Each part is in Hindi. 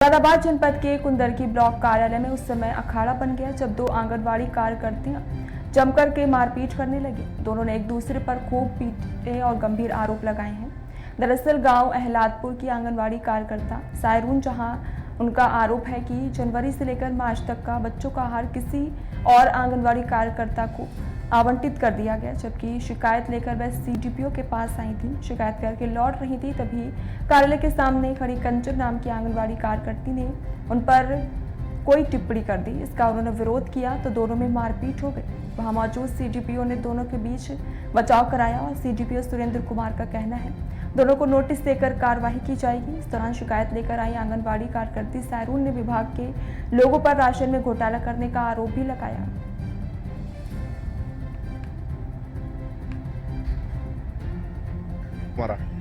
मुरादाबाद जनपद के कुंदरकी ब्लॉक कार्यालय में उस समय अखाड़ा बन गया जब दो आंगनवाड़ी कार्यकर्तियां जमकर के मारपीट करने लगी। दोनों ने एक दूसरे पर खूब पीटे और गंभीर आरोप लगाए हैं। दरअसल गांव अहलादपुर की आंगनवाड़ी कार्यकर्ता सायरून जहां उनका आरोप है कि जनवरी से लेकर मार्च तक का बच्चों का आहार किसी और आंगनवाड़ी कार्यकर्ता को आवंटित कर दिया गया, जबकि शिकायत लेकर वह सीडीपीओ के पास आई थी। शिकायत करके लौट रही थी तभी कार्यालय के सामने खड़ी कंचन नाम की आंगनवाड़ी कार्यकर्ती ने उन पर कोई टिप्पणी कर दी। इसका उन्होंने विरोध किया तो दोनों में मारपीट हो गई। वहां मौजूद सीडीपीओ ने दोनों के बीच बचाव कराया और सीडीपीओ सुरेंद्र कुमार का कहना है दोनों को नोटिस देकर कार्रवाई की जाएगी। इस दौरान शिकायत लेकर आई आंगनबाड़ी कार्यकर्ती सायरून ने विभाग के लोगों पर राशन में घोटाला करने का आरोप भी लगाया।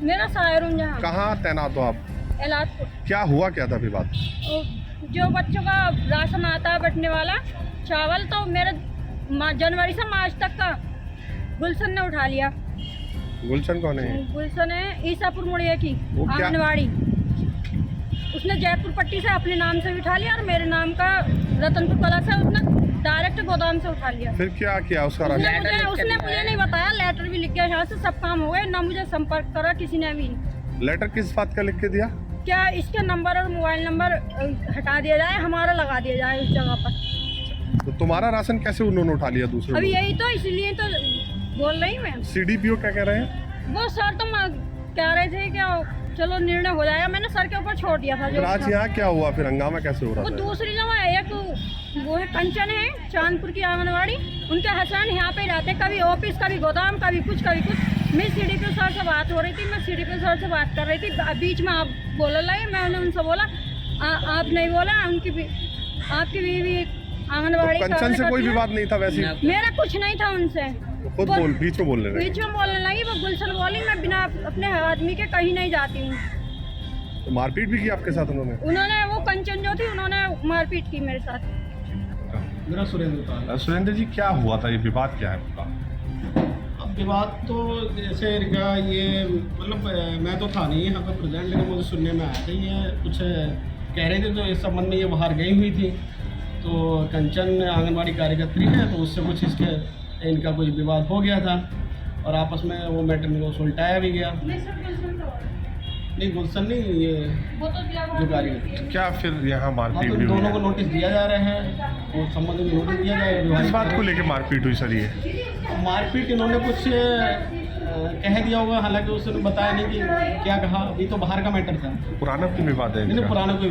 मेरा सायरून जहाँ कहाँ तैनात हो आप? अहलादपुर। क्या हुआ, क्या था विवाद? जो बच्चों का राशन आता है बंटने वाला चावल, तो मेरे जनवरी से मार्च तक का गुलशन ने उठा लिया। गुलशन कौन है? गुलशन है ईसापुर मुड़िया की आंगनवाड़ी। उसने जयपुर पट्टी से अपने नाम से उठा लिया और मेरे नाम का रतनपुर कला से उसने डायरेक्ट गोदाम से उठा लिया। फिर क्या किया उसका? उसने मुझे नहीं बताया, लेटर भी लिख गया, यहाँ से सब काम हो गए, ना मुझे संपर्क करा किसी ने भी। लेटर किस बात का लिख के दिया? क्या इसके नंबर और मोबाइल नंबर हटा दिया जाए, हमारा लगा दिया जाए उस जगह पर। तो तुम्हारा राशन कैसे उन्होंने उठा लिया दूसरे? अभी यही तो, इसलिए तो बोल रही मैं। सीडीपीओ क्या कह रहे हैं? वो सर तो कह रहे थे कि चलो निर्णय हो जाएगा, मैंने सर के ऊपर छोड़ दिया था। जो आज यहाँ क्या हुआ, फिर हंगामा कैसे हो रहा वो था? दूसरी जगह है, एक वो है कंचन है चांदपुर की आंगनवाड़ी, उनके हस्बैंड यहाँ पे रहते, कभी ऑफिस कभी गोदाम कभी कुछ कभी कुछ। मैं सीडीपीओ सर से बात हो रही थी, मैं सीडीपीओ सर से बात कर रही थी, बीच में आप बोलने लगे। मैंने उनसे बोला आप नहीं बोला, आपकी बीवी आंगनवाड़ी। कंचन से कोई विवाद नहीं था वैसे? मेरा कुछ नहीं था उनसे। खुद बीच में बोलने लगी। वो गुलशन बोली मैं बिना अपने आदमी के कहीं नहीं जाती हूँ। तो मारपीट भी की आपके साथ उन्होंने? वो कंचन जो थी उन्होंने मारपीट की मेरे साथ। मेरा सुरेंद्र। सुरेंद्र जी, क्या हुआ था? ये विवाद क्या है आपका? अब विवाद तो जैसे इनका ये मतलब मैं तो था नहीं यहाँ पर प्रेजेंट, लेकिन मुझे सुनने में आया था ये कुछ कह रहे थे, तो इस संबंध में ये बाहर गई हुई थी। तो कंचन आंगनबाड़ी कार्यकर्त्री है, तो उससे कुछ इनका कोई विवाद हो गया था और आपस में वो मैटर में सुलटाया भी गया। नहीं गुलशन नहीं, ये जो कार्यकर्त्री। क्या फिर यहाँ मारपीट भी दोनों को नोटिस दिया जा रहा है, वो संबंध में नोटिस दिया जाएगा। इस बात को लेकर मारपीट हुई सर? ये मारपीट इन्होंने कुछ कह दिया होगा, हालांकि उसने बताया नहीं कि क्या कहा। अभी तो बाहर का मैटर था, पुराना विवाद है? पुराना कोई